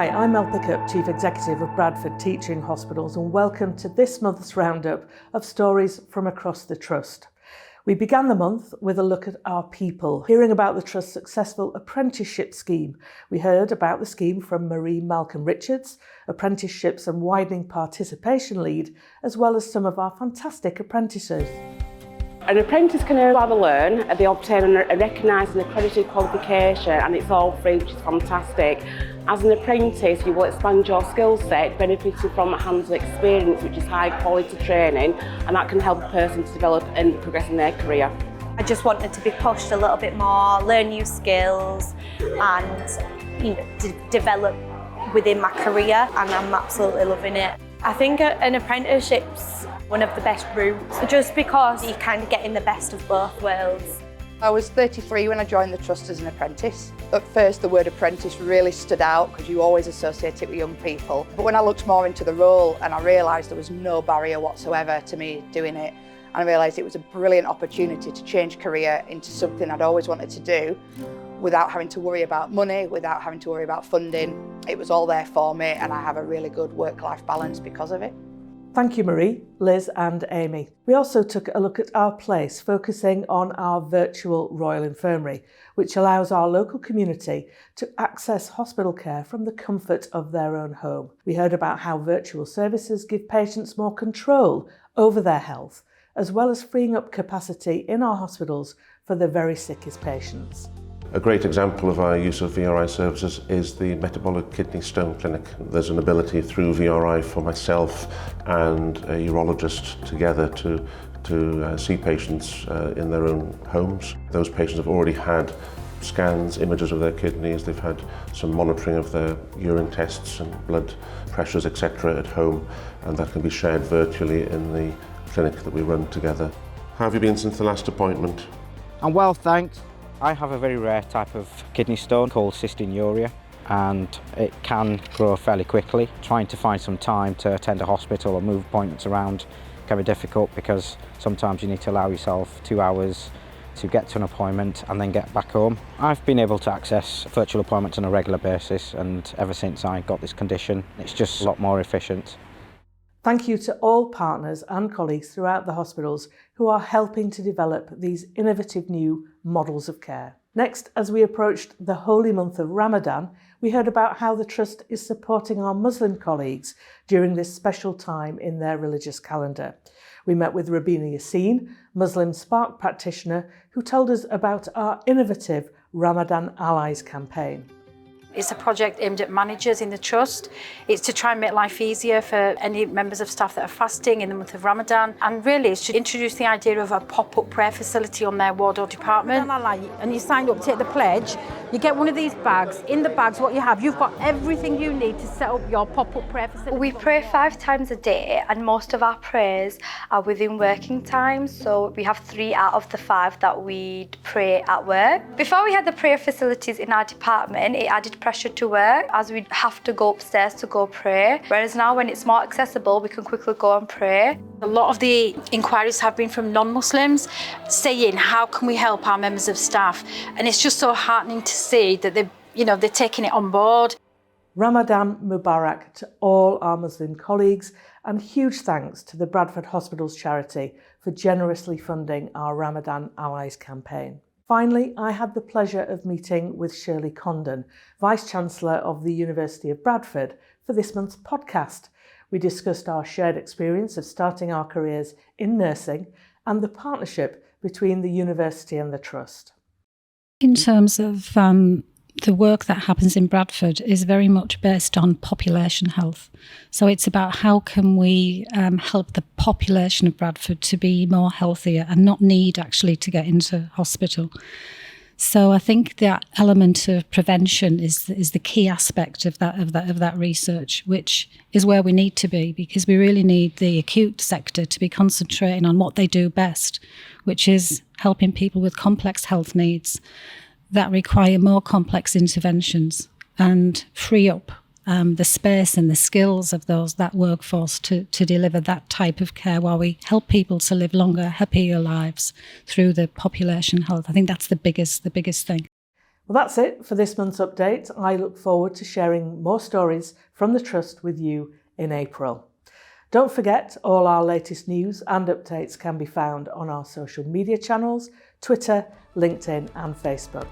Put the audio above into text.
Hi, I'm Mel Pickup, Chief Executive of Bradford Teaching Hospitals, and welcome to this month's roundup of stories from across the Trust. We began the month with a look at our people, hearing about the Trust's successful apprenticeship scheme. We heard about the scheme from Marie Malcolm-Richards, Apprenticeships and Widening Participation Lead, as well as some of our fantastic apprentices. An apprentice can either learn, they obtain a recognised and accredited qualification, and it's all free, which is fantastic. As an apprentice, you will expand your skill set, benefiting from hands-on experience, which is high quality training, and that can help a person to develop and progress in their career. I just wanted to be pushed a little bit more, learn new skills and develop within my career, and I'm absolutely loving it. I think an apprenticeship's one of the best routes, just because you kind of get in the best of both worlds. I was 33 when I joined the Trust as an apprentice. At first the word apprentice really stood out because you always associate it with young people. But when I looked more into the role and I realised there was no barrier whatsoever to me doing it, and I realised it was a brilliant opportunity to change career into something I'd always wanted to do without having to worry about money, without having to worry about funding. It was all there for me, and I have a really good work-life balance because of it. Thank you, Marie, Liz and Amy. We also took a look at our place, focusing on our virtual Royal Infirmary, which allows our local community to access hospital care from the comfort of their own home. We heard about how virtual services give patients more control over their health, as well as freeing up capacity in our hospitals for the very sickest patients. A great example of our use of VRI services is the Metabolic Kidney Stone Clinic. There's an ability through VRI for myself and a urologist together to see patients in their own homes. Those patients have already had scans, images of their kidneys, they've had some monitoring of their urine tests and blood pressures, etc. at home, and that can be shared virtually in the clinic that we run together. How have you been since the last appointment? I'm well, thanks. I have a very rare type of kidney stone called cystinuria, and it can grow fairly quickly. Trying to find some time to attend a hospital or move appointments around can be difficult because sometimes you need to allow yourself 2 hours to get to an appointment and then get back home. I've been able to access virtual appointments on a regular basis, and ever since I got this condition, it's just a lot more efficient. Thank you to all partners and colleagues throughout the hospitals who are helping to develop these innovative new models of care. Next, as we approached the holy month of Ramadan, we heard about how the Trust is supporting our Muslim colleagues during this special time in their religious calendar. We met with Rabina Yassin, Muslim Spark practitioner, who told us about our innovative Ramadan Allies campaign. It's a project aimed at managers in the Trust. It's to try and make life easier for any members of staff that are fasting in the month of Ramadan. And really, it's to introduce the idea of a pop-up prayer facility on their ward or department. And you signed up to take the pledge, you get one of these bags. In the bags, what you have, you've got everything you need to set up your pop-up prayer facility. We pray 5 times a day, and most of our prayers are within working times. So we have 3 out of the 5 that we pray at work. Before we had the prayer facilities in our department, it added pressure to work as we'd have to go upstairs to go pray, whereas now when it's more accessible we can quickly go and pray. A lot of the inquiries have been from non-Muslims saying how can we help our members of staff, and it's just so heartening to see that they're taking it on board. Ramadan Mubarak to all our Muslim colleagues, and huge thanks to the Bradford Hospitals charity for generously funding our Ramadan Allies campaign. Finally, I had the pleasure of meeting with Shirley Condon, Vice-Chancellor of the University of Bradford, for this month's podcast. We discussed our shared experience of starting our careers in nursing and the partnership between the university and the Trust. In terms of the work that happens in Bradford is very much based on population health. So it's about how can we help the population of Bradford to be more healthier and not need actually to get into hospital. So I think that element of prevention is the key aspect of that research, which is where we need to be, because we really need the acute sector to be concentrating on what they do best, which is helping people with complex health needs that require more complex interventions and free up the space and the skills of that workforce to deliver that type of care while we help people to live longer, happier lives through the population health. I think that's the biggest thing. Well, that's it for this month's update. I look forward to sharing more stories from the Trust with you in April. Don't forget, all our latest news and updates can be found on our social media channels, Twitter, LinkedIn and Facebook.